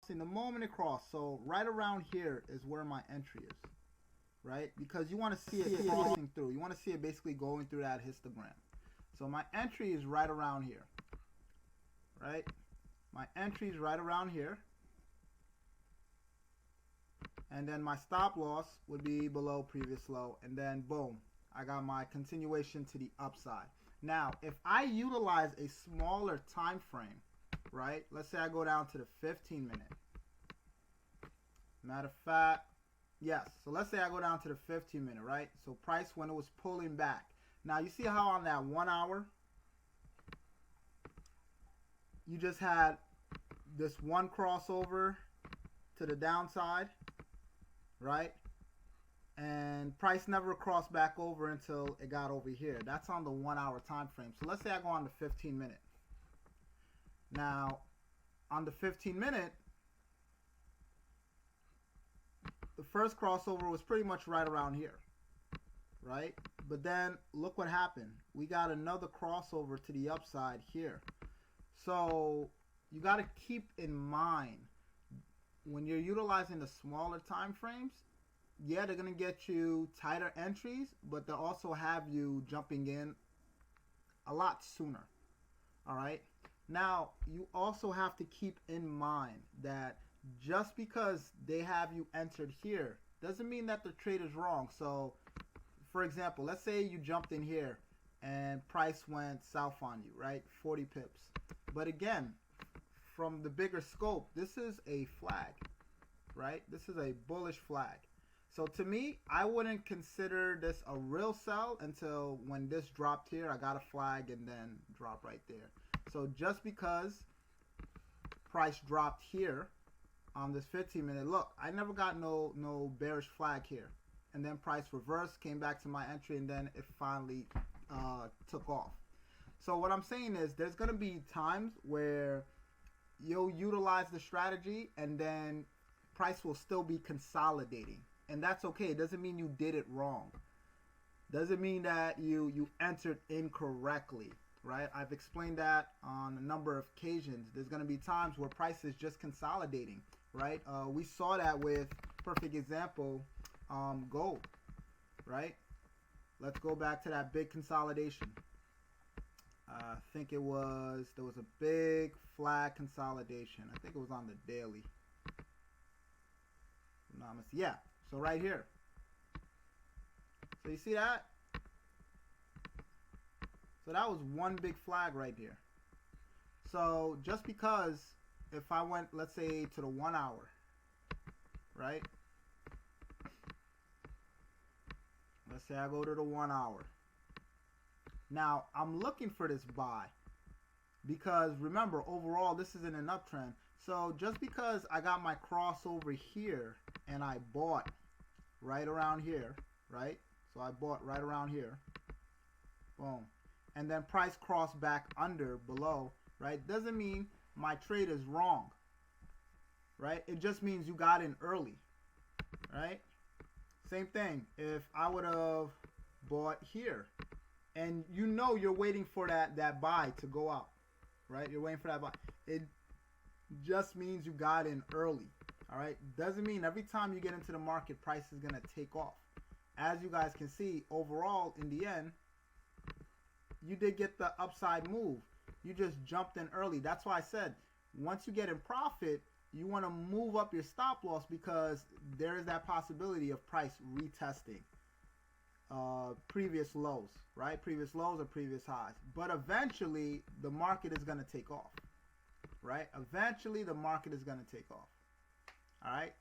crossing, the moment it crossed, so right around here is where my entry is, right? Because you want to see it crossing through. You want to see it basically going through that histogram. So my entry is right around here, right? My entry is right around here. And then my stop loss would be below previous low. And then boom, I got my continuation to the upside. Now, if I utilize a smaller time frame, right? Let's say I go down to the 15 minute. Matter of fact, yes. So let's say I go down to the 15 minute, right? So price when it was pulling back. Now you see how on that 1 hour, you just had this one crossover to the downside, right? And price never crossed back over until it got over here. That's on the 1 hour time frame. So let's say I go on the 15 minute. Now, on the 15 minute, the first crossover was pretty much right around here, right? But then look what happened. We got another crossover to the upside here. So you got to keep in mind when you're utilizing the smaller time frames, yeah, they're going to get you tighter entries, but they'll also have you jumping in a lot sooner. All right. Now, you also have to keep in mind that just because they have you entered here doesn't mean that the trade is wrong. So, for example, let's say you jumped in here and price went south on you, right? 40 pips. But again, from the bigger scope, this is a flag, right? This is a bullish flag. So to me, I wouldn't consider this a real sell until when this dropped here, I got a flag and then drop right there. So just because price dropped here on this 15 minute, look, I never got no bearish flag here. And then price reversed, came back to my entry, and then it finally took off. So what I'm saying is there's going to be times where you'll utilize the strategy and then price will still be consolidating. And that's okay. It doesn't mean you did it wrong. Doesn't mean that you entered incorrectly, right? I've explained that on a number of occasions. There's going to be times where price is just consolidating, right? We saw that with, perfect example, gold, right? Let's go back to that big consolidation. I think there was a big flag consolidation. I think it was on the daily. Yeah, so right here. So you see that? So that was one big flag right there. So just because if I went, let's say, to the 1 hour, right? Let's say I go to the 1 hour. Now, I'm looking for this buy because remember, overall, this is in an uptrend. So just because I got my crossover here and I bought right around here, right? So I bought right around here. Boom. And then price crossed back under below, right? Doesn't mean my trade is wrong, right? It just means you got in early, right? Same thing. If I would have bought here and you know you're waiting for that buy to go up, right? You're waiting for that buy. It just means you got in early, all right? Doesn't mean every time you get into the market, price is going to take off. As you guys can see, overall, in the end, you did get the upside move. You just jumped in early. That's why I said, once you get in profit, you want to move up your stop loss because there is that possibility of price retesting previous lows, right? Previous lows or previous highs. But eventually, the market is going to take off, right? Eventually, the market is going to take off, all right?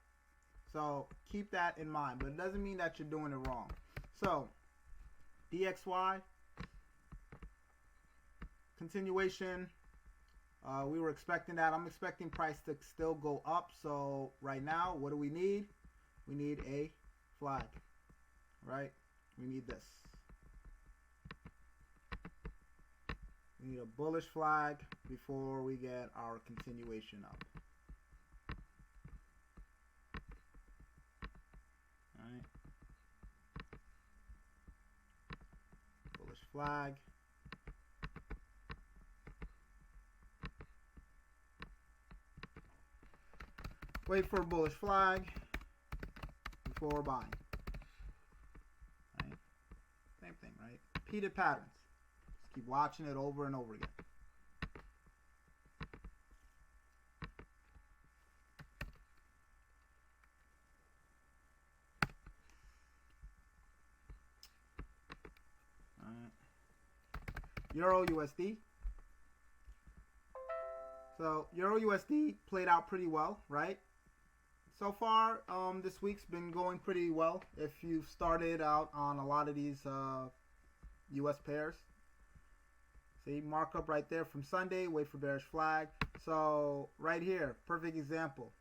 So keep that in mind, but it doesn't mean that you're doing it wrong. So DXY, continuation. We were expecting that. I'm expecting price to still go up. So right now, what do we need? We need a flag, right? We need this. We need a bullish flag before we get our continuation up. All right. Bullish flag. Wait for a bullish flag before buying. Right? Same thing, right? Repeated patterns. Just keep watching it over and over again. Euro USD. So Euro USD played out pretty well, right? So far, this week's been going pretty well. If you've started out on a lot of these US pairs, see markup right there from Sunday. Wait for bearish flag. So right here, perfect example.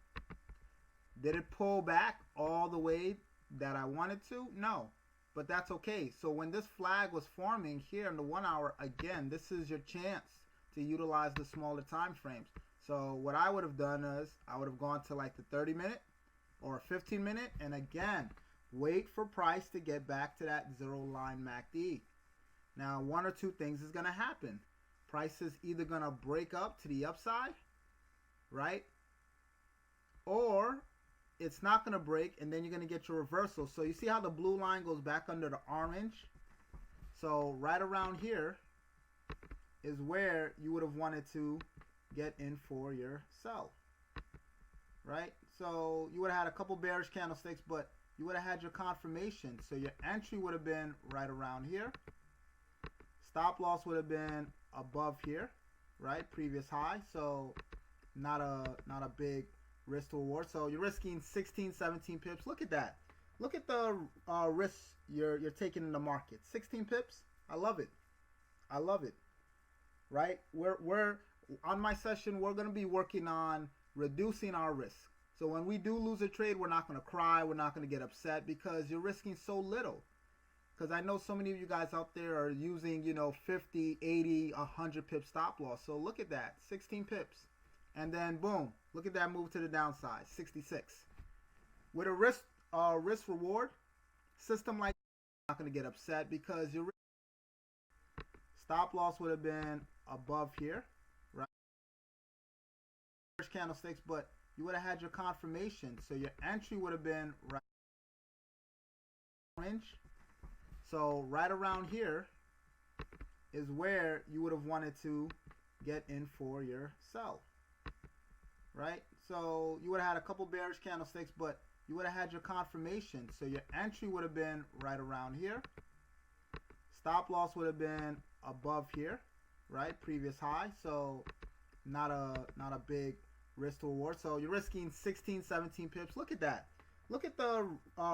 Did it pull back all the way that I wanted to? No. But that's okay. So when this flag was forming here in the 1 hour, again, this is your chance to utilize the smaller time frames. So what I would have done is I would have gone to like the 30-minute or 15-minute, and again, wait for price to get back to that zero line MACD. Now, one or two things is going to happen. Price is either going to break up to the upside, right? Or it's not going to break, and then you're going to get your reversal. So you see how the blue line goes back under the orange? So right around here is where you would have wanted to get in for your sell, right? So you would have had a couple bearish candlesticks, but you would have had your confirmation. So your entry would have been right around here. Stop loss would have been above here, right? Previous high. So not a big risk to reward. So you're risking 16, 17 pips. Look at that. Look at the risks you're taking in the market. 16 pips. I love it. I love it. Right? We're on my session. We're going to be working on reducing our risk. So when we do lose a trade, we're not going to cry. We're not going to get upset because you're risking so little. Because I know so many of you guys out there are using, 50, 80, 100 pip stop loss. So look at that. 16 pips. And then boom, look at that move to the downside, 66. With a risk reward system like that, you're not going to get upset because your stop loss would have been above here, right? Candlesticks, but you would have had your confirmation. So your entry would have been right orange. So right around here is where you would have wanted to get in for your sell. Right? So you would have had a couple bearish candlesticks, but you would have had your confirmation. So your entry would have been right around here. Stop loss would have been above here, right? Previous high. So not a big risk to reward. So you're risking 16, 17 pips. Look at that. Look at the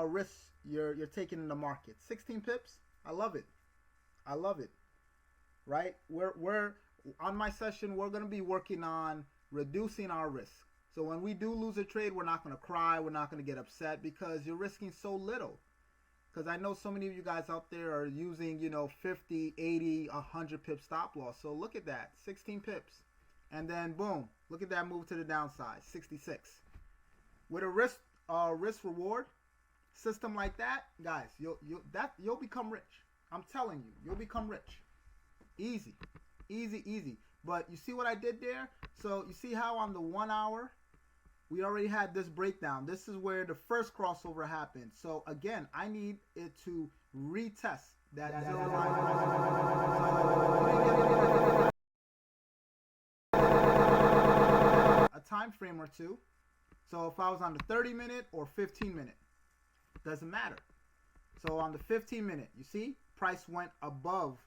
risks you're taking in the market. 16 pips. I love it. I love it. Right? We're on my session. We're going to be working on reducing our risk. So when we do lose a trade, we're not going to cry. We're not going to get upset because you're risking so little. Because I know so many of you guys out there are using, 50, 80, 100 pip stop loss. So look at that, 16 pips. And then boom, look at that move to the downside, 66. With a risk reward system like that, guys, you'll become rich. I'm telling you, you'll become rich. Easy, easy, easy. But you see what I did there? So you see how on the 1 hour, we already had this breakdown. This is where the first crossover happened. So again, I need it to retest that zero line crossover. So a time frame or two. So if I was on the 30-minute or 15-minute, doesn't matter. So on the 15-minute, you see, price went above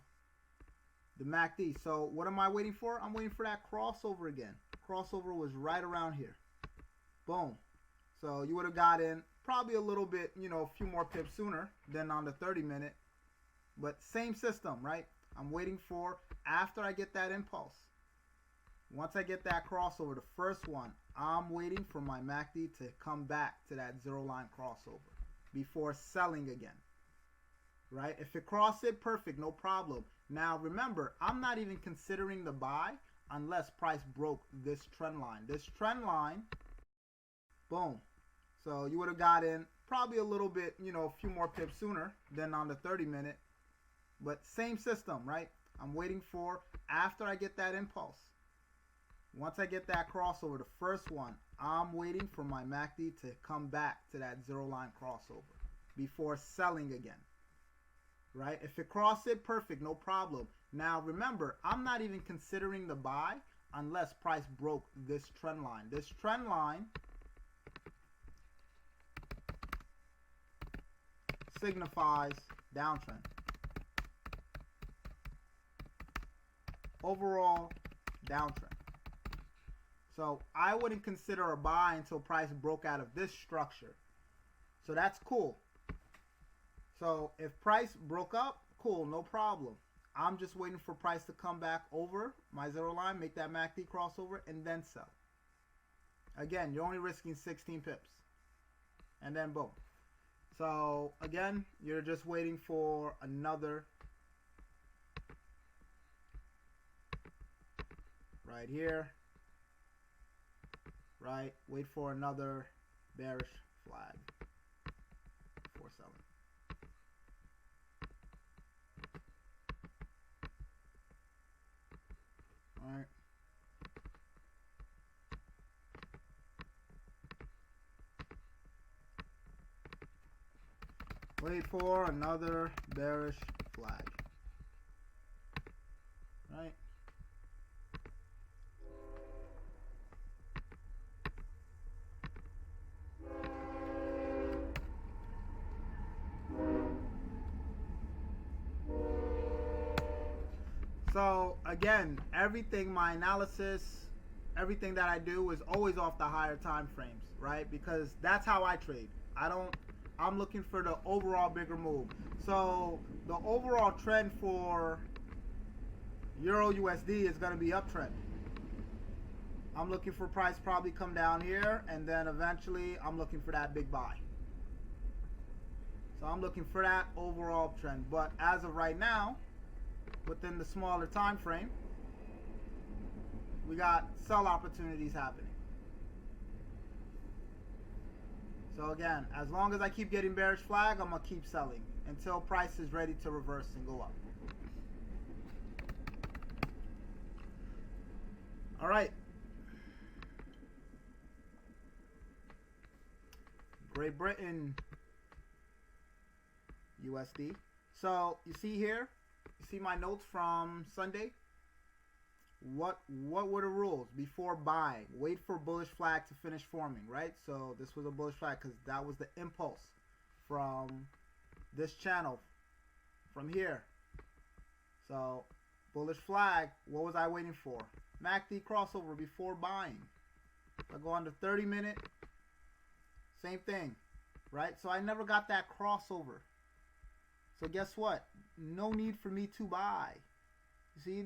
the MACD. So what am I waiting for? I'm waiting for that crossover again. Crossover was right around here. Boom. So you would have gotten probably a little bit, a few more pips sooner than on the 30-minute. But same system, right? I'm waiting for after I get that impulse. Once I get that crossover, the first one, I'm waiting for my MACD to come back to that zero line crossover before selling again. Right? If it crossed it, perfect, no problem. Now remember, I'm not even considering the buy unless price broke this trend line. This trend line, boom. So you would have gotten probably a little bit, a few more pips sooner than on the 30-minute. But same system, right? I'm waiting for after I get that impulse. Once I get that crossover, the first one, I'm waiting for my MACD to come back to that zero line crossover before selling again. Right? If it crossed it, perfect, no problem. Now remember, I'm not even considering the buy unless price broke this trend line. This trend line signifies downtrend. Overall downtrend. So I wouldn't consider a buy until price broke out of this structure. So that's cool. So if price broke up, cool, no problem. I'm just waiting for price to come back over my zero line, make that MACD crossover, and then sell. Again, you're only risking 16 pips. And then boom. So again, you're just waiting for another right here. Right? Wait for another bearish flag before selling. All right. Wait for another bearish flag. Right? So again, my analysis, everything that I do is always off the higher time frames, right? Because that's how I trade. I'm looking for the overall bigger move. So the overall trend for Euro USD is going to be uptrend. I'm looking for price probably come down here, and then eventually I'm looking for that big buy. So I'm looking for that overall trend. But as of right now, within the smaller time frame, we got sell opportunities happening. So again, as long as I keep getting bearish flag, I'm going to keep selling until price is ready to reverse and go up. All right. Great Britain USD. So you see here, you see my notes from Sunday? What were the rules before buying? Wait for bullish flag to finish forming, right? So this was a bullish flag because that was the impulse from this channel, from here. So bullish flag, what was I waiting for? MACD crossover before buying. I go on the 30-minute, same thing, right? So I never got that crossover. So guess what? No need for me to buy. See,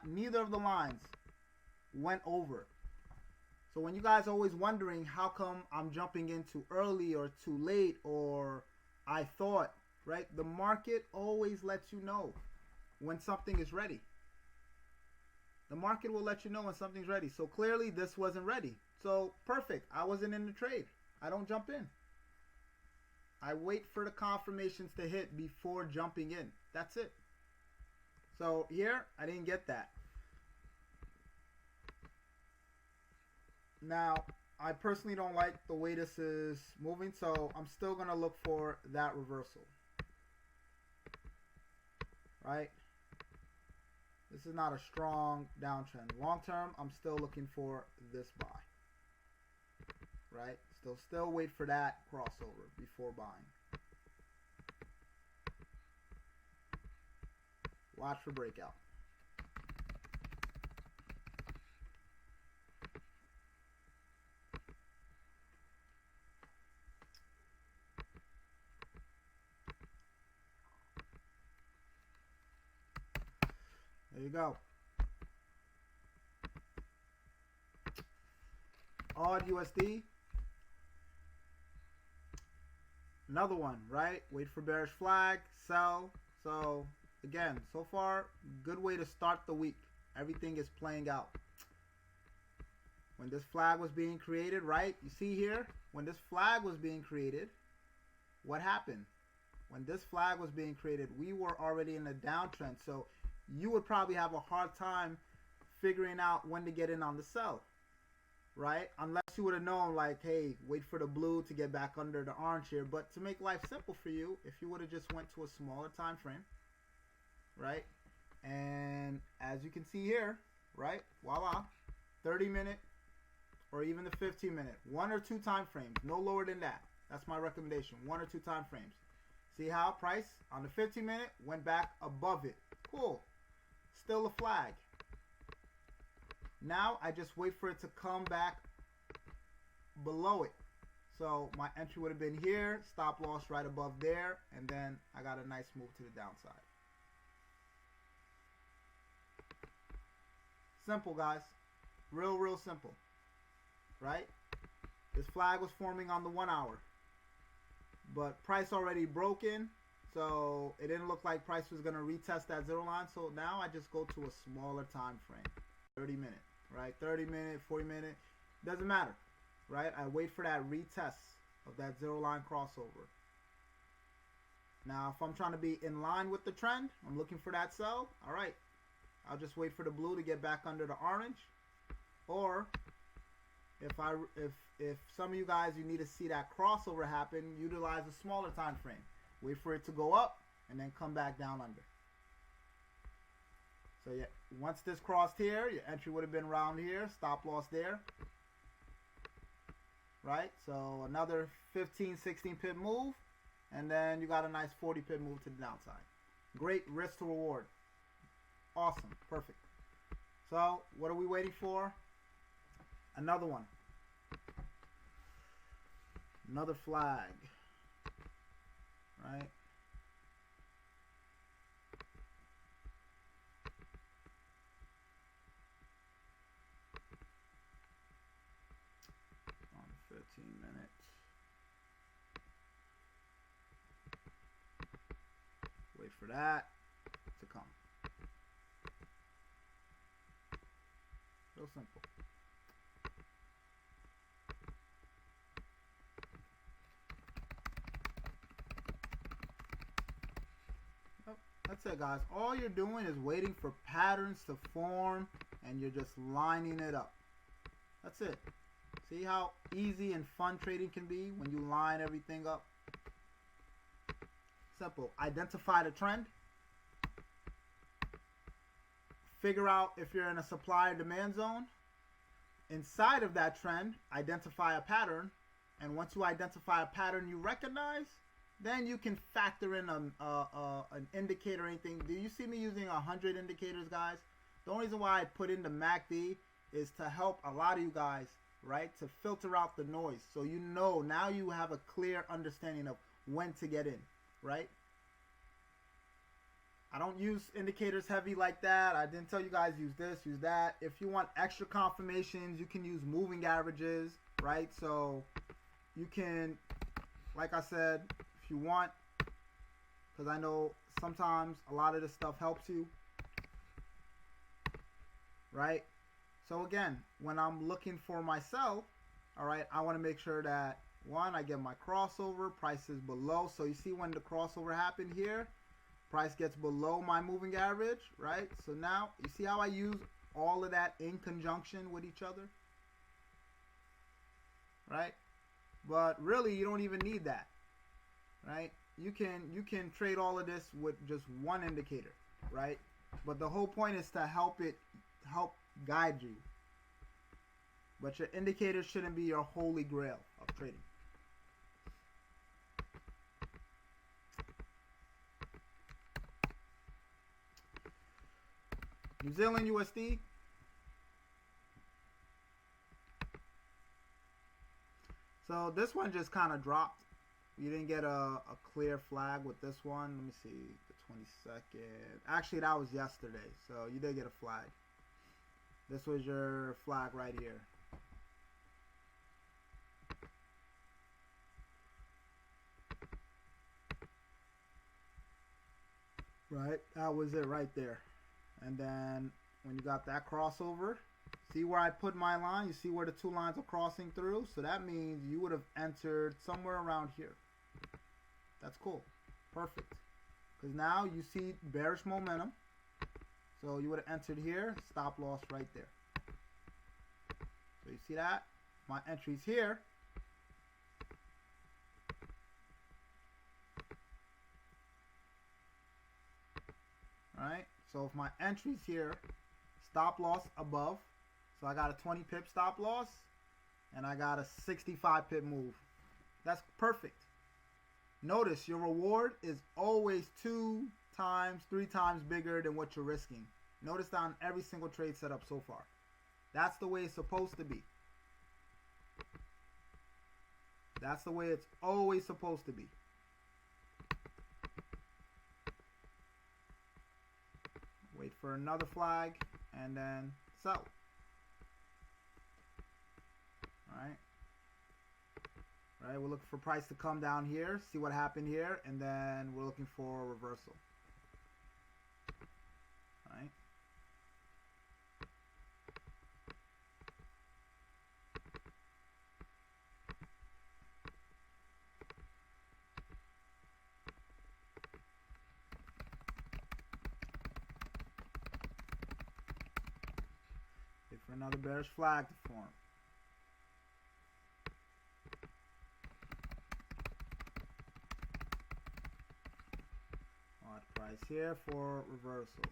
neither of the lines went over. So when you guys always wondering how come I'm jumping in too early or too late or I thought, right? The market always lets you know when something is ready. The market will let you know when something's ready. So clearly this wasn't ready. So perfect. I wasn't in the trade. I don't jump in. I wait for the confirmations to hit before jumping in. That's it. So here, I didn't get that. Now, I personally don't like the way this is moving, so I'm still going to look for that reversal. Right? This is not a strong downtrend. Long term, I'm still looking for this buy. Right? Still wait for that crossover before buying. Watch for breakout. There you go. Odd USD. Another one, right? Wait for bearish flag, sell. So again, so far, good way to start the week. Everything is playing out. When this flag was being created, right? You see here, when this flag was being created, what happened? When this flag was being created, we were already in a downtrend. So you would probably have a hard time figuring out when to get in on the sell. right? Unless you would have known, like, hey, wait for the blue to get back under the orange here. But to make life simple for you, if you would have just went to a smaller time frame, right? And as you can see here, right, voila, 30-minute or even the 15-minute, 1 or 2 time frames, no lower than that. That's my recommendation, 1 or 2 time frames. See how price on the 15-minute went back above it. Cool. Still a flag. Now I just wait for it to come back below it. So my entry would have been here, stop loss right above there, and then I got a nice move to the downside. Simple, guys. Real simple. Right? This flag was forming on the 1 hour. But price already broken, so it didn't look like price was going to retest that zero line. So now I just go to a smaller time frame. 30-minute, right? 30-minute, 40-minute, doesn't matter, right? I wait for that retest of that zero line crossover. Now, if I'm trying to be in line with the trend, I'm looking for that sell. All right, I'll just wait for the blue to get back under the orange. Or if some of you guys, you need to see that crossover happen, utilize a smaller time frame. Wait for it to go up and then come back down under. So yeah, once this crossed here, your entry would have been around here, stop loss there. Right? So another 15, 16 pip move, and then you got a nice 40 pip move to the downside. Great risk to reward. Awesome. Perfect. So what are we waiting for? Another one. Another flag. Right? On 15 minutes. Wait for that to come. Real simple. That's it, guys. All you're doing is waiting for patterns to form, and you're just lining it up. That's it. See how easy and fun trading can be when you line everything up? Simple. Identify the trend. Figure out if you're in a supply or demand zone. Inside of that trend, identify a pattern. And once you identify a pattern you recognize, then you can factor in an indicator or anything. Do you see me using 100 indicators, guys? The only reason why I put in the MACD is to help a lot of you guys, right, to filter out the noise. So you know, now you have a clear understanding of when to get in, right? I don't use indicators heavy like that. I didn't tell you guys use this, use that. If you want extra confirmations, you can use moving averages, right? So you can, like I said, if you want, because I know sometimes a lot of this stuff helps you, right? So again, when I'm looking for myself, all right, I want to make sure that, one, I get my crossover, price is below. So you see when the crossover happened here, price gets below my moving average, right? So now, you see how I use all of that in conjunction with each other, right? But really, you don't even need that. Right? You can trade all of this with just one indicator, right? But the whole point is to help guide you. But your indicators shouldn't be your holy grail of trading. New Zealand USD. So this one just kind of dropped. You didn't get a clear flag with this one. Let me see, the 22nd. Actually, that was yesterday, so you did get a flag. This was your flag right here. Right, that was it right there. And then when you got that crossover, see where I put my line? You see where the two lines are crossing through? So that means you would have entered somewhere around here. That's cool. Perfect. Because now you see bearish momentum. So you would have entered here. Stop loss right there. So you see that? My entry's here. Right? So if my entry's here, stop loss above. So I got a 20 pip stop loss and I got a 65 pip move. That's perfect. Notice your reward is always 2 times, 3 times bigger than what you're risking. Notice that on every single trade setup so far. That's the way it's supposed to be. That's the way it's always supposed to be. Wait for another flag and then sell. Alright. Right, we're looking for price to come down here, see what happened here, and then we're looking for a reversal. Alright. Wait for another bearish flag to form. Price here for reversal.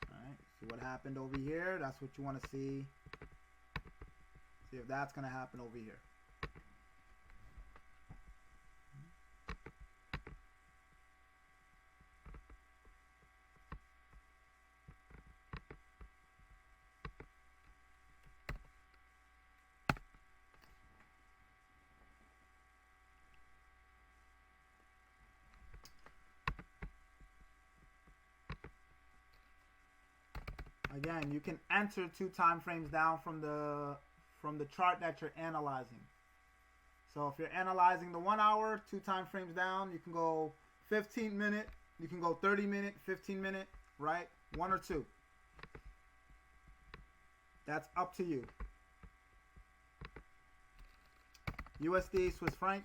Alright, see what happened over here. That's what you want to see. See if that's going to happen over here. Again, you can enter 2 time frames down from the chart that you're analyzing. So if you're analyzing the 1 hour, 2 time frames down, you can go 15 minute, you can go 30 minute, 15 minute, right? 1 or 2. That's up to you. USD, Swiss franc.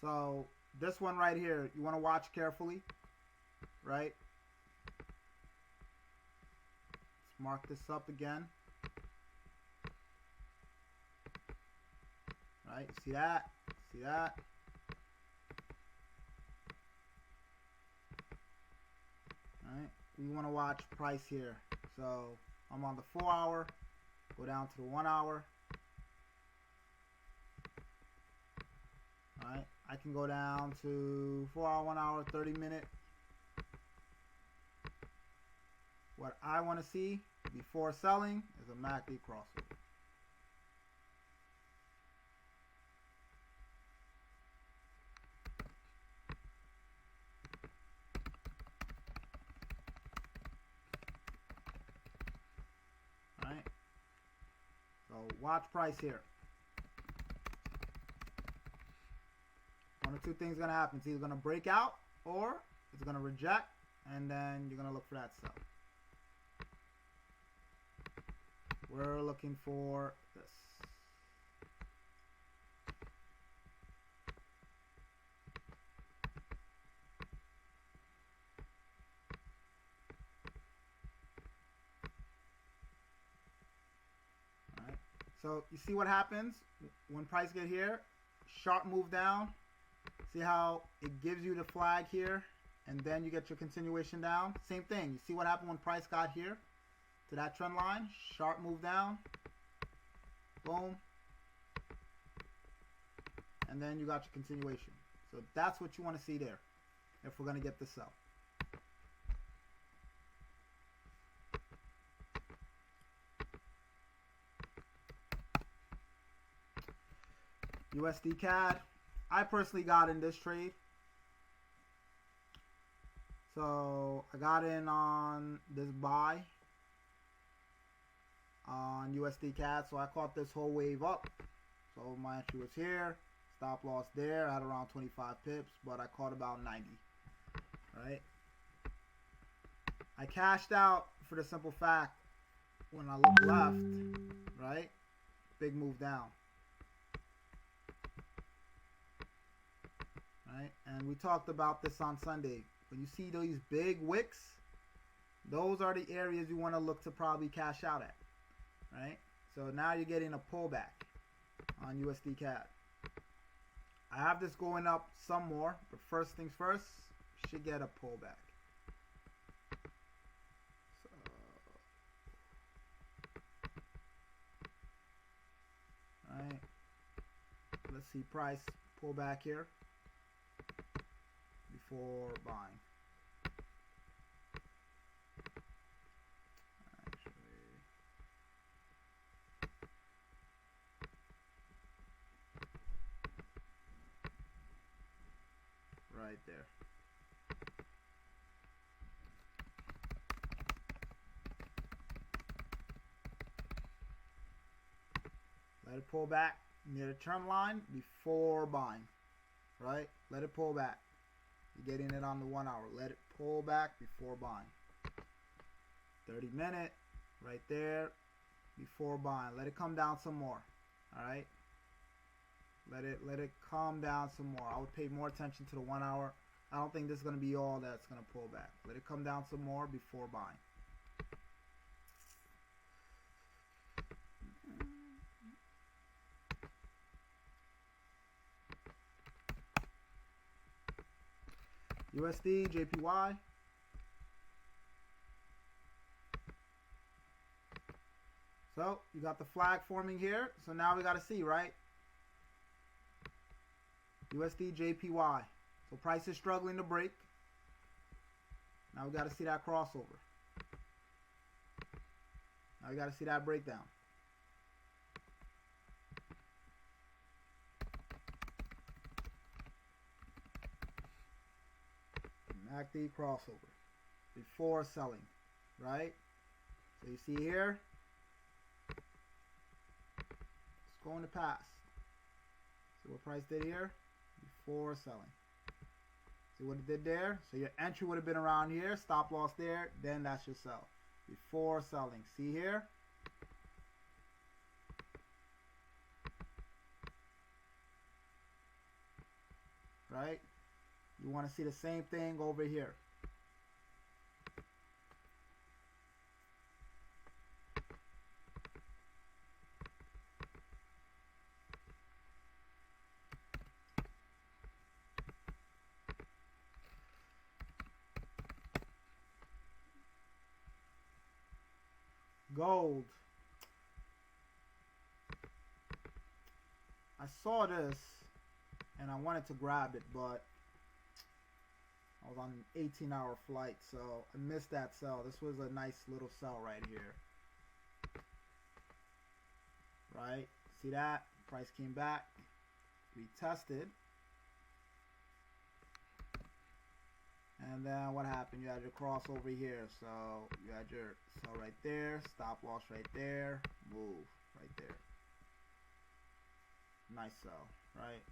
So this one right here, you want to watch carefully, right? Let's mark this up again. Right, see that? See that? Alright, we want to watch price here. So I'm on the 4 hour, go down to the 1 hour. Alright, I can go down to 4 hour, 1 hour, 30 minute. What I want to see before selling is a MACD crossover. Alright, so watch price here. One or two things are going to happen. It's either going to break out or it's going to reject, and then you're going to look for that sell. We're looking for this. All right. So you see what happens when price get here? Sharp move down. See how it gives you the flag here, and then you get your continuation down? Same thing. You see what happened when price got here to that trend line? Sharp move down. Boom. And then you got your continuation. So that's what you want to see there if we're going to get the sell. USD CAD. I personally got in this trade. So I got in on this buy on USD CAD. So I caught this whole wave up. So my entry was here. Stop loss there at around 25 pips, but I caught about 90. Right? I cashed out for the simple fact when I look left, right? Big move down. right? And we talked about this on Sunday. When you see these big wicks, those are the areas you want to look to probably cash out at, right? So now you're getting a pullback on USD CAD. I have this going up some more, but first things first, should get a pullback. So, right. Let's see price pull back here before buying. Right there. Let it pull back near the trend line before buying. Right? Let it pull back. You're getting it on the 1 hour. Let it pull back before buying. 30-minute right there before buying. Let it come down some more. Alright? Let it calm down some more. I would pay more attention to the 1 hour. I don't think this is going to be all that's going to pull back. Let it come down some more before buying. USD, JPY. So you got the flag forming here. So now we got to see, right? USD, JPY. So price is struggling to break. Now we got to see that crossover. Now we got to see that breakdown. MACD crossover before selling, right? So you see here, it's going to pass. See what price did here before selling. See what it did there? So your entry would have been around here, stop loss there, then that's your sell before selling. See here? Right? You want to see the same thing over here. Gold. I saw this and I wanted to grab it, but I was on an 18-hour flight, so I missed that sell. This was a nice little sell right here. Right? See that? Price came back, retested. And then what happened? You had your crossover here. So you had your sell right there, stop loss right there, move right there. Nice sell, right?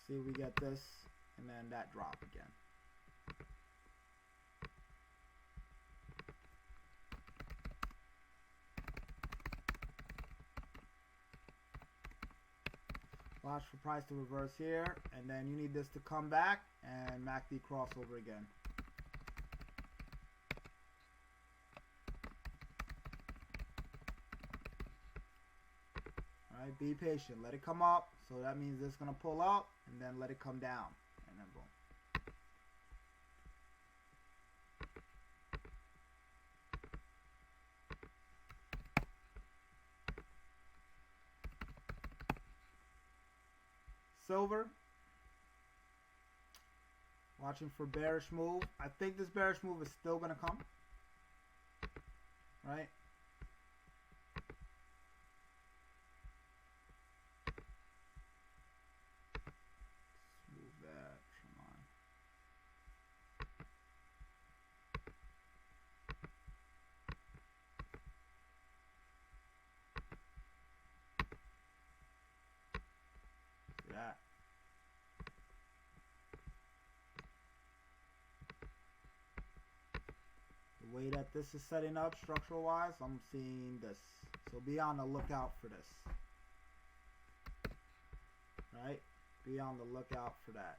See if we get this, and then that drop again. Watch for price to reverse here, and then you need this to come back and MACD crossover again. Alright, be patient. Let it come up. So that means it's going to pull up, and then let it come down. And then boom. Silver. Watching for bearish move. I think this bearish move is still going to come. Right? That. The weighted that this is setting up structural wise. I'm seeing this. So be on the lookout for this. Right? Be on the lookout for that.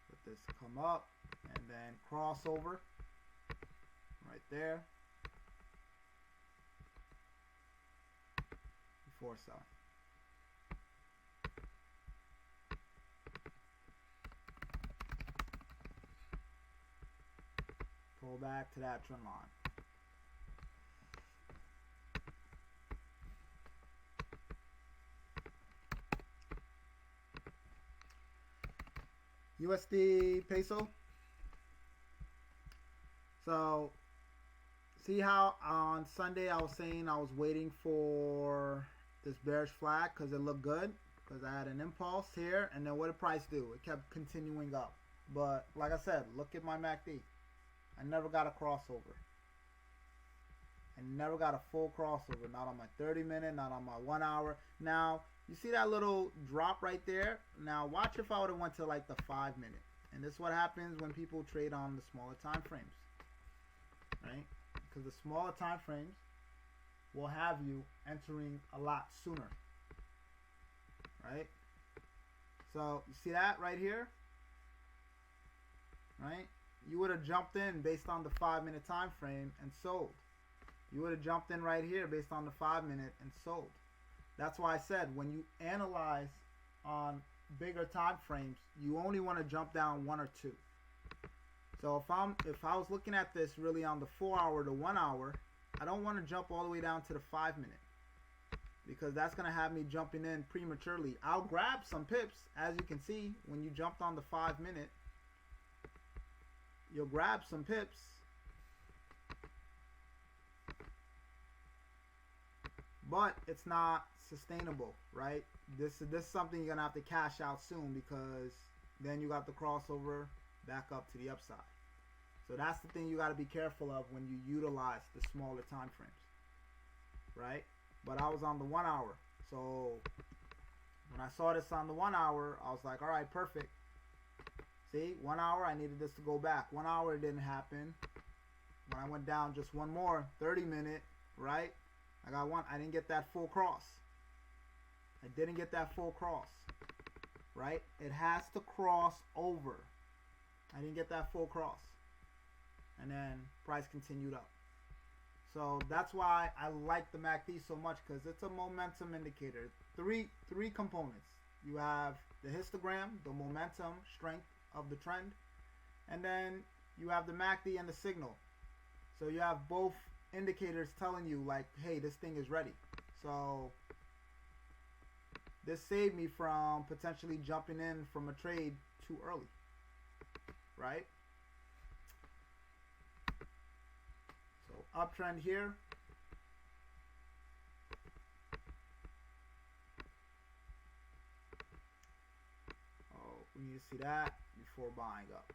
Let this come up and then crossover right there before selling. Pull back to that trend line. USD peso. So see how on Sunday I was saying I was waiting for this bearish flag because it looked good, because I had an impulse here, and then what did price do? It kept continuing up. But like I said, look at my MACD. I never got a crossover. I never got a full crossover. Not on my 30-minute, not on my 1 hour. Now, you see that little drop right there? Now, watch if I would have went to like the 5-minute. And this is what happens when people trade on the smaller time frames. Right? Because the smaller time frames will have you entering a lot sooner. Right? So, you see that right here? Right? You would have jumped in based on the 5-minute time frame and sold. You would have jumped in right here based on the 5-minute and sold. That's why I said when you analyze on bigger time frames, you only want to jump down 1 or 2. So if I was looking at this really on the 4 hour to 1 hour, I don't want to jump all the way down to the 5-minute, because that's going to have me jumping in prematurely. I'll grab some pips, as you can see when you jumped on the 5-minute. You'll grab some pips, but it's not sustainable, right? This is something you're gonna have to cash out soon, because then you got the crossover back up to the upside. So that's the thing you got to be careful of when you utilize the smaller time frames, right? But I was on the 1 hour, so when I saw this on the 1 hour, I was like, all right, perfect. See, 1 hour, I needed this to go back. 1 hour, it didn't happen. When I went down just one more, 30-minute, right? I didn't get that full cross. I didn't get that full cross, right? It has to cross over. I didn't get that full cross. And then price continued up. So that's why I like the MACD so much, because it's a momentum indicator. Three components. You have the histogram, the momentum, strength of the trend, and then you have the MACD and the signal. So you have both indicators telling you like, hey, this thing is ready. So this saved me from potentially jumping in from a trade too early, right? So uptrend here. Oh, we need to see that before buying up.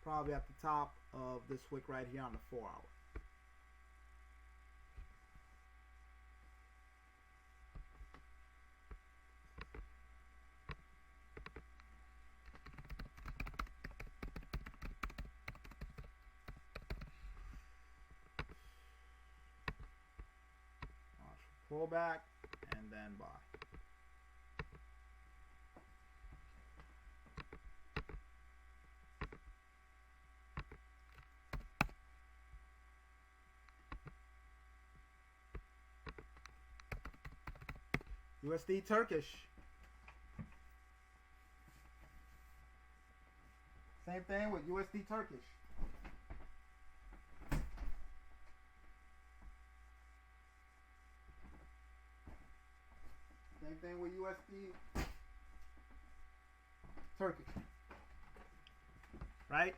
Probably at the top of this wick right here on the 4 hour. Watch for pullback and then buy. USD Turkish. Same thing with USD Turkish. Same thing with USD Turkish. Right?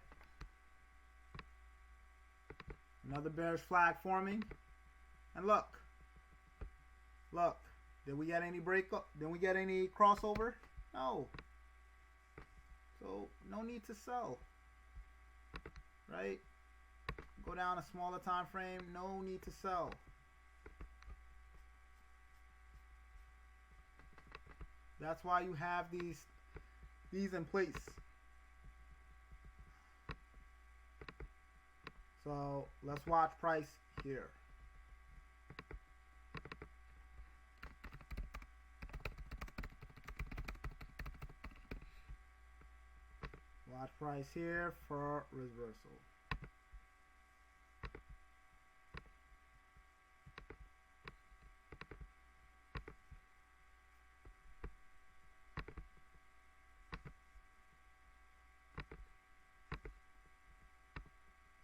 Another bearish flag forming. And look. Look. Did we get any breakup? Did we get any crossover? No. So no need to sell. Right? Go down a smaller time frame. No need to sell. That's why you have these in place. So let's watch price here. Watch price here for reversal.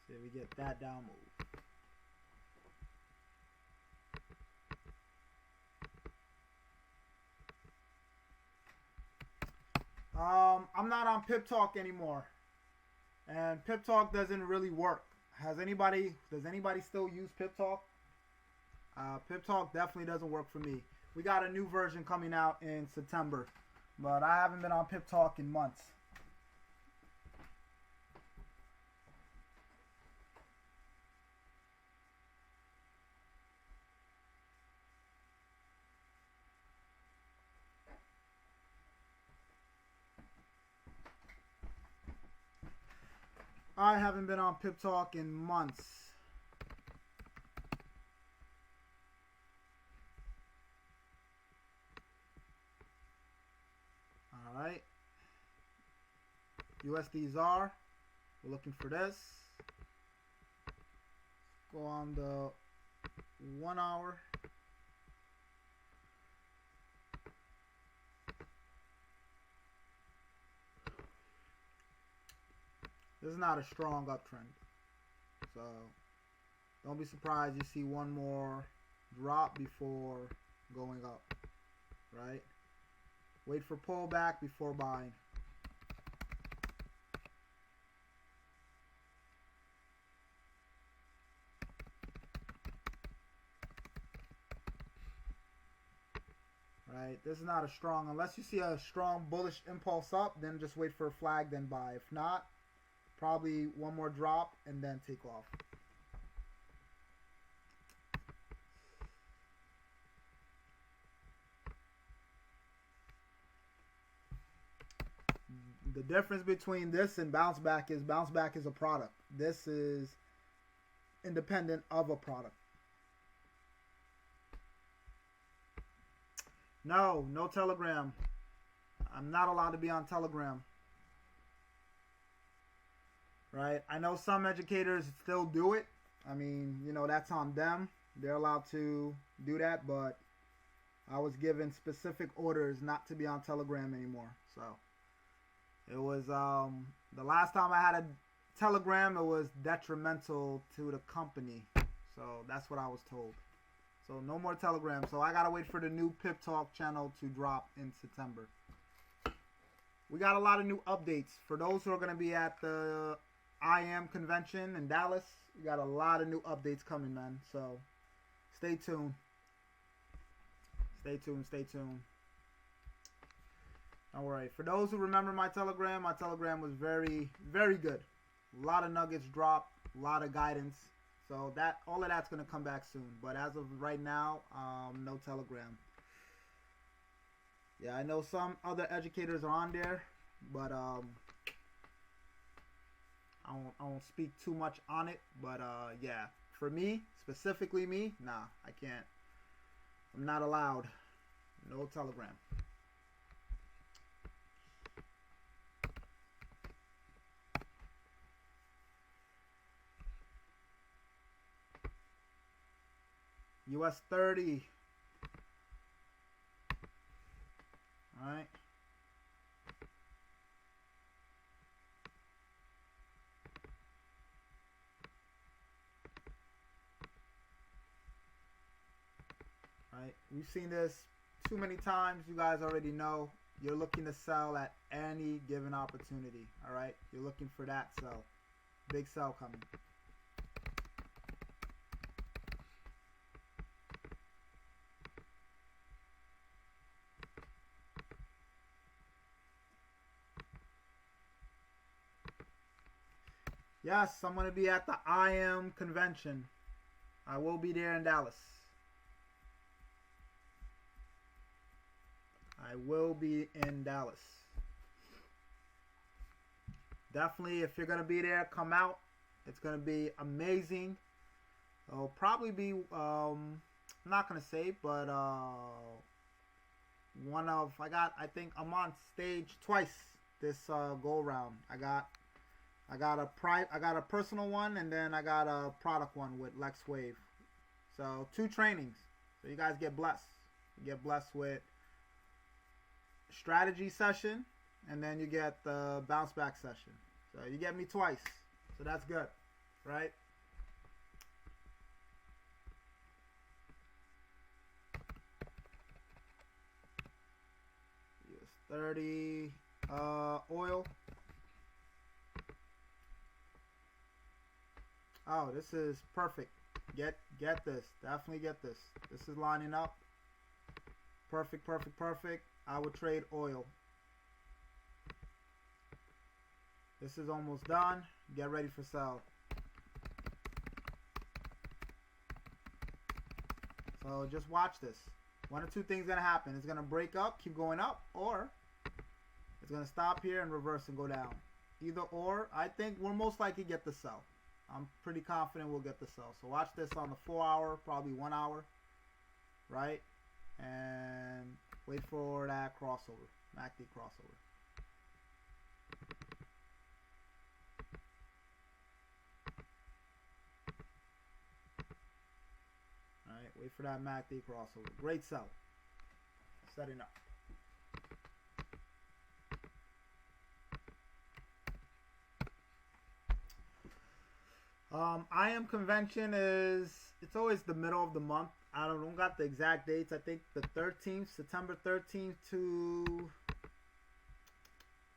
See if we get that down move. I'm not on Pip Talk anymore, and Pip Talk doesn't really work. Does anybody still use Pip Talk? Pip Talk definitely doesn't work for me. We got a new version coming out in September, but I haven't been on Pip Talk in months. I haven't been on Pip Talk in months. Alright. USD ZAR. We're looking for this. Go on the 1 hour. This is not a strong uptrend, so don't be surprised you see one more drop before going up, right? Wait for pullback before buying. Right, this is not a strong, unless you see a strong bullish impulse up, then just wait for a flag, then buy. If not, probably one more drop and then take off. The difference between this and bounce back is a product. This is independent of a product. No Telegram. I'm not allowed to be on Telegram. Right? I know some educators still do it. I mean, you know, that's on them. They're allowed to do that, but I was given specific orders not to be on Telegram anymore. So it was the last time I had a Telegram, it was detrimental to the company. So that's what I was told. So no more Telegram. So I gotta wait for the new Pip Talk channel to drop in September. We got a lot of new updates. For those who are gonna be at the IM convention in Dallas, we got a lot of new updates coming, man. So stay tuned. Stay tuned. Don't worry. For those who remember my Telegram was very, very good. A lot of nuggets dropped, a lot of guidance. So that all of that's gonna come back soon. But as of right now, no Telegram. Yeah, I know some other educators are on there, but I won't speak too much on it, but yeah, for me, specifically me, nah, I can't. I'm not allowed. No Telegram. US 30. All right. Right? We've seen this too many times. You guys already know. You're looking to sell at any given opportunity. All right? You're looking for that sell. Big sell coming. Yes, I'm going to be at the IM convention. I will be there in Dallas. I will be in Dallas. Definitely, if you're going to be there, come out. It's going to be amazing. It'll probably be, I'm not going to say, but I think I'm on stage twice this go round. I got a personal one, and then I got a product one with Lex Wave. So 2 trainings. So you guys get blessed. You get blessed with strategy session, and then you get the bounce back session. So you get me twice. So that's good, right? US 30 oil. Oh, this is perfect. Get this. Definitely get this. This is lining up. Perfect, perfect, perfect. I would trade oil. This is almost done. Get ready for sell. So just watch this. One or two things gonna happen. It's gonna break up, keep going up, or it's gonna stop here and reverse and go down. Either or, I think we'll most likely get the sell. I'm pretty confident we'll get the sell. So watch this on the 4 hour, probably 1 hour, right? And wait for that crossover, MACD crossover. All right, wait for that MACD crossover. Great sell. Setting up. IM convention it's always the middle of the month. I don't got the exact dates. I think the 13th, September 13th to,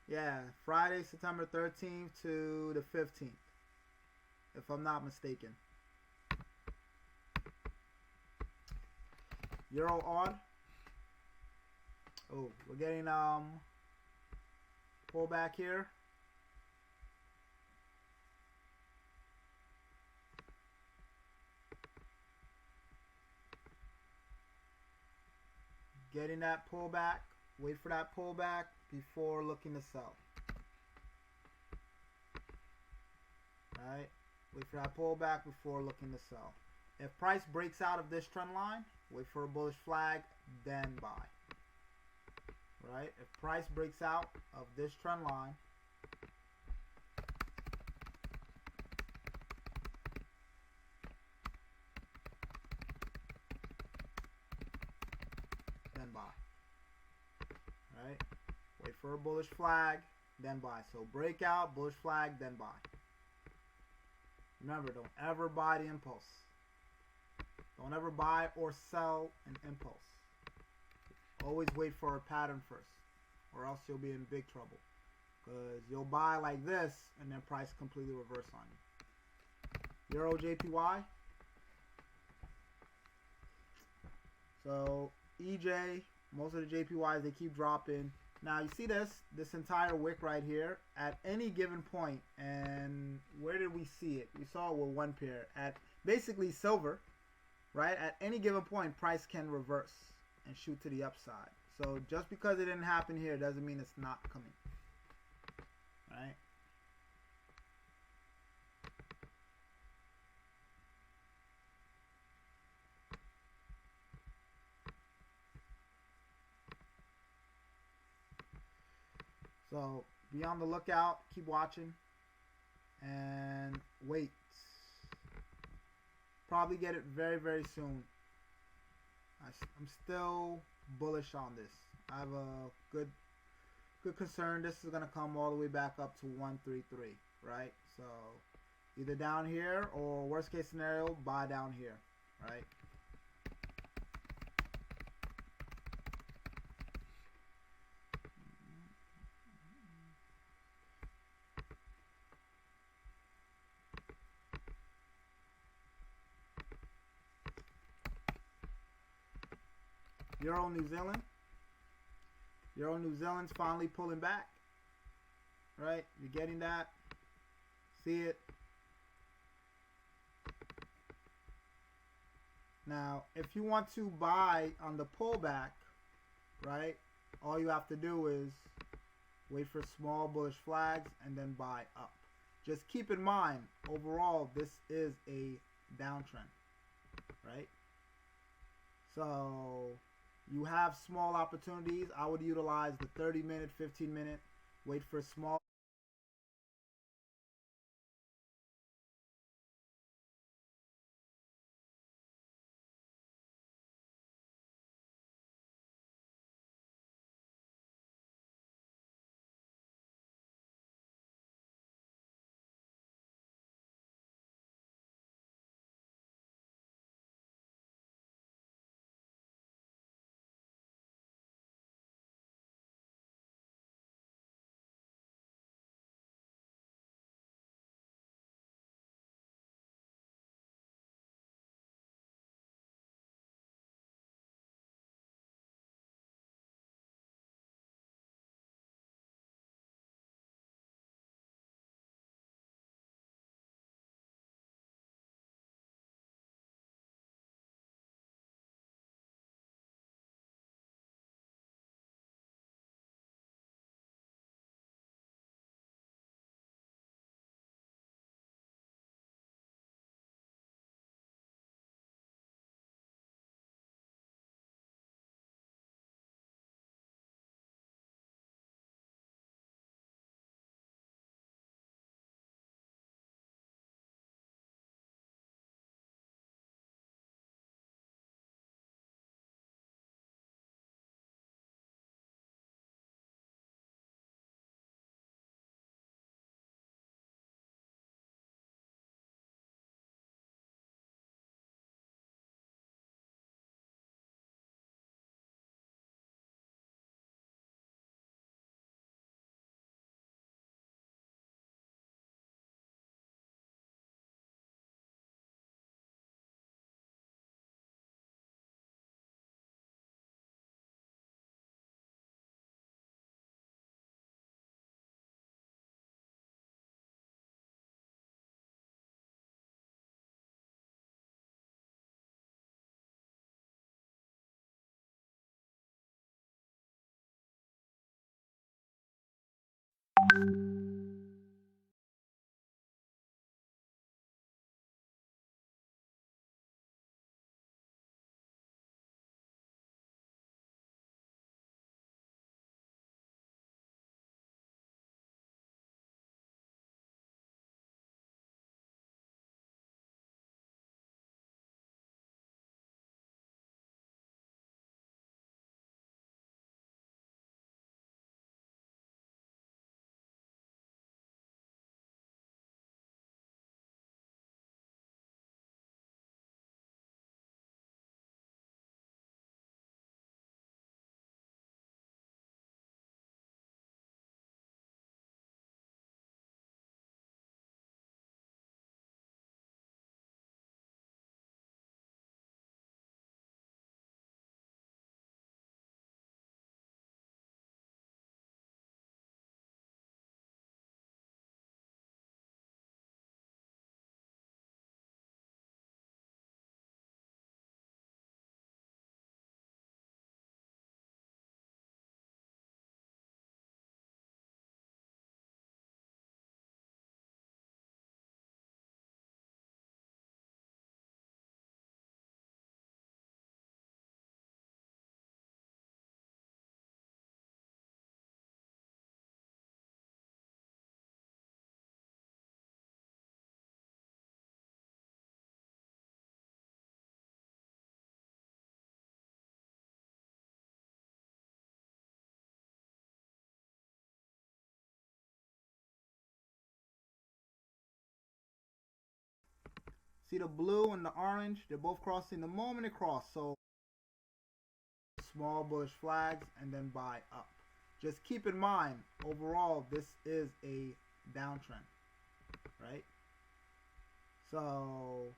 yeah, Friday, September 13th to the 15th, if I'm not mistaken. Euro odd. Oh, we're getting pullback here. Getting that pullback. Wait for that pullback before looking to sell. Alright. Wait for that pullback before looking to sell. If price breaks out of this trend line, wait for a bullish flag, then buy. Right? If price breaks out of this trend line, then buy. Right? Wait for a bullish flag, then buy. So breakout, bullish flag, then buy. Remember, don't ever buy the impulse. Don't ever buy or sell an impulse. Always wait for a pattern first, or else you'll be in big trouble. Because you'll buy like this, and then price completely reverse on you. Euro JPY. So EJ, most of the JPYs, they keep dropping. Now you see this entire wick right here at any given point, and where did we see it? We saw it with one pair at basically silver, right? At any given point, price can reverse and shoot to the upside. So just because it didn't happen here doesn't mean it's not coming, right? So be on the lookout, keep watching, and wait. Probably get it very, very soon. I'm still bullish on this. I have a good concern this is going to come all the way back up to 133, right? So either down here, or worst case scenario, buy down here, right? Euro New Zealand. Euro New Zealand's finally pulling back. Right? You're getting that. See it. Now, if you want to buy on the pullback, right? all you have to do is wait for small bullish flags and then buy up. Just keep in mind, overall, this is a downtrend, right? So you have small opportunities. I would utilize the 30-minute, 15-minute, wait for small. See the blue and the orange? They're both crossing the moment it cross. So small bullish flags and then buy up. Just keep in mind, overall, this is a downtrend, right? So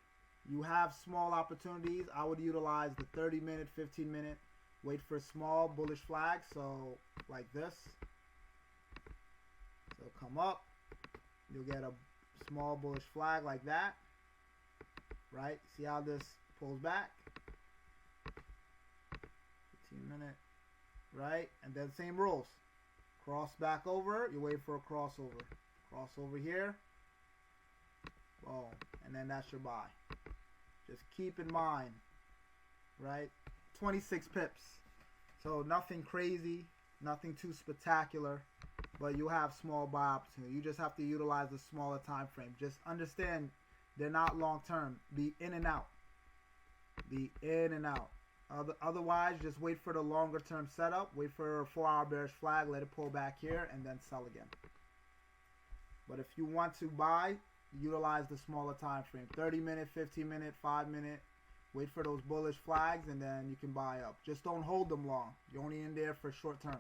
you have small opportunities. I would utilize the 30-minute, 15-minute, wait for small bullish flags. So like this. So come up. You'll get a small bullish flag like that, right? See how this pulls back? 15-minute, right? And then same rules. Cross back over, you wait for a crossover. Cross over here, boom, and then that's your buy. Just keep in mind, right? 26 pips. So nothing crazy, nothing too spectacular, but you have small buy opportunity. You just have to utilize a smaller time frame. Just understand they're not long term. Be in and out. Be in and out. Otherwise, just wait for the longer term setup. Wait for a 4-hour bearish flag. Let it pull back here and then sell again. But if you want to buy, utilize the smaller time frame. 30-minute, 15-minute, 5-minute. Wait for those bullish flags and then you can buy up. Just don't hold them long. You're only in there for short term.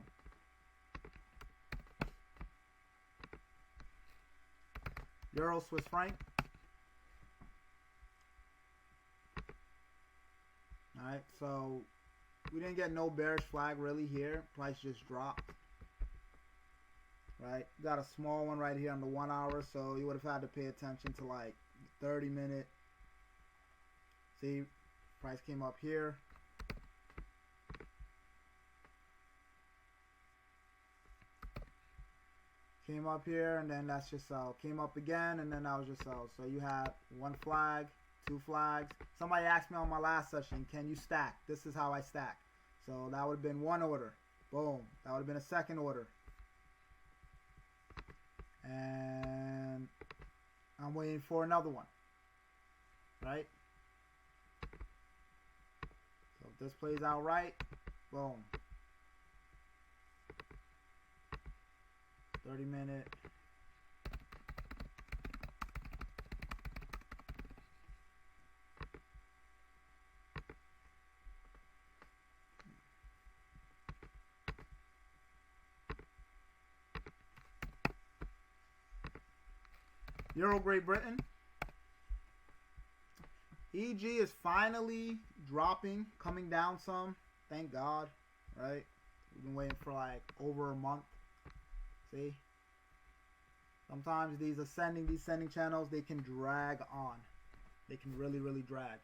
Euro Swiss franc. Alright, so we didn't get no bearish flag really here. Price just dropped. Right, got a small one right here on the 1 hour, so you would have had to pay attention to like 30-minute. See, price came up here. Came up here, and then that's just sell. Came up again, and then that was just sell. So you had one flag, two flags. Somebody asked me on my last session, can you stack? This is how I stack. So that would have been one order. Boom. That would have been a second order. And I'm waiting for another one. Right? So if this plays out right, boom. 30-minute. Euro Great Britain. EG is finally dropping, coming down some. Thank God, right? We've been waiting for like over a month. See? Sometimes these ascending, descending channels, they can drag on. They can really, really drag.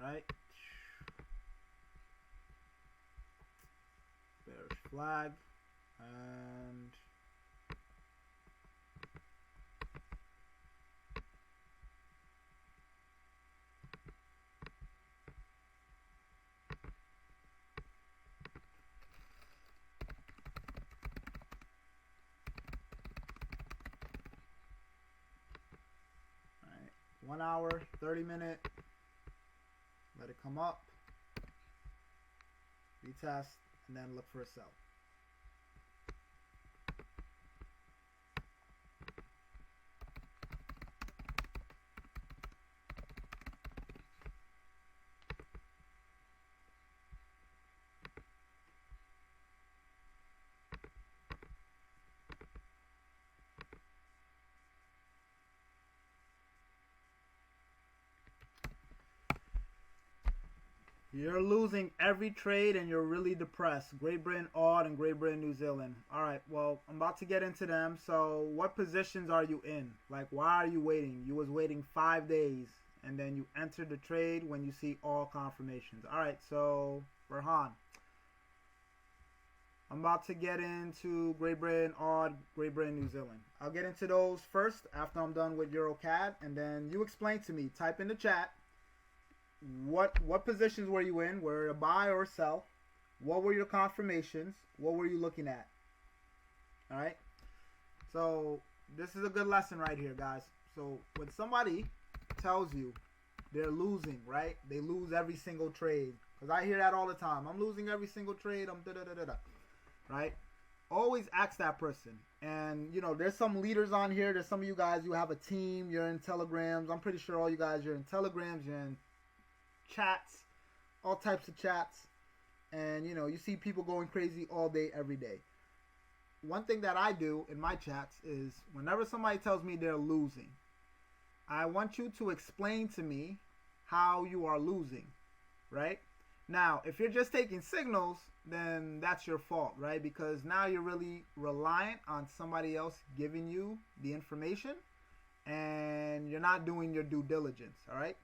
Right? Bearish flag. And all right, 1 hour, 30-minute. Let it come up, retest, and then look for a sell. You're losing every trade and you're really depressed. Great Britain odd and Great Britain New Zealand. Alright, well, I'm about to get into them. So what positions are you in? Like, why are you waiting? You was waiting 5 days and then you entered the trade when you see all confirmations. Alright, so Burhan, I'm about to get into Great Britain odd, Great Britain New Zealand. I'll get into those first after I'm done with EuroCAD, and then you explain to me. Type in the chat. What positions were you in? Were it a buy or a sell? What were your confirmations? What were you looking at? All right. So this is a good lesson right here, guys. So when somebody tells you they're losing, right? They lose every single trade. Because I hear that all the time. I'm losing every single trade. I'm da-da-da-da-da. Right? Always ask that person. And, you know, there's some leaders on here. There's some of you guys, you have a team. You're in Telegrams. I'm pretty sure all you guys, you're in Telegrams. You're in chats, all types of chats, and you know, you see people going crazy all day, every day. One thing that I do in my chats is whenever somebody tells me they're losing, I want you to explain to me how you are losing, right? Now, if you're just taking signals, then that's your fault, right? Because now you're really reliant on somebody else giving you the information and you're not doing your due diligence, all right?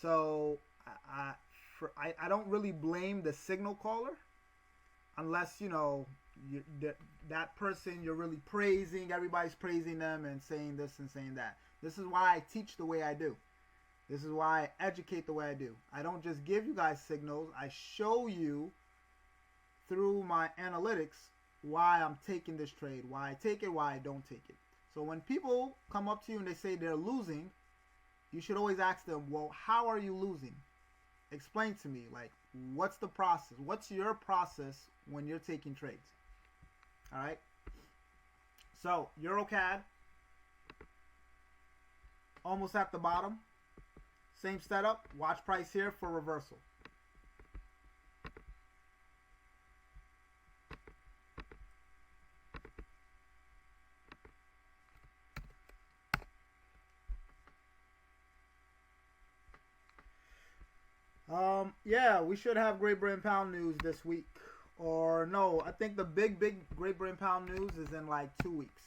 So I don't really blame the signal caller unless, that person you're really praising, everybody's praising them and saying this and saying that. This is why I teach the way I do. This is why I educate the way I do. I don't just give you guys signals. I show you through my analytics why I'm taking this trade, why I take it, why I don't take it. So when people come up to you and they say they're losing, you should always ask them, well, how are you losing? Explain to me, like, what's the process? What's your process when you're taking trades? All right. So EuroCAD, almost at the bottom. Same setup. Watch price here for reversal. Yeah, we should have Great Britain pound news this week. Or no, I think the big Great Britain pound news is in like 2 weeks.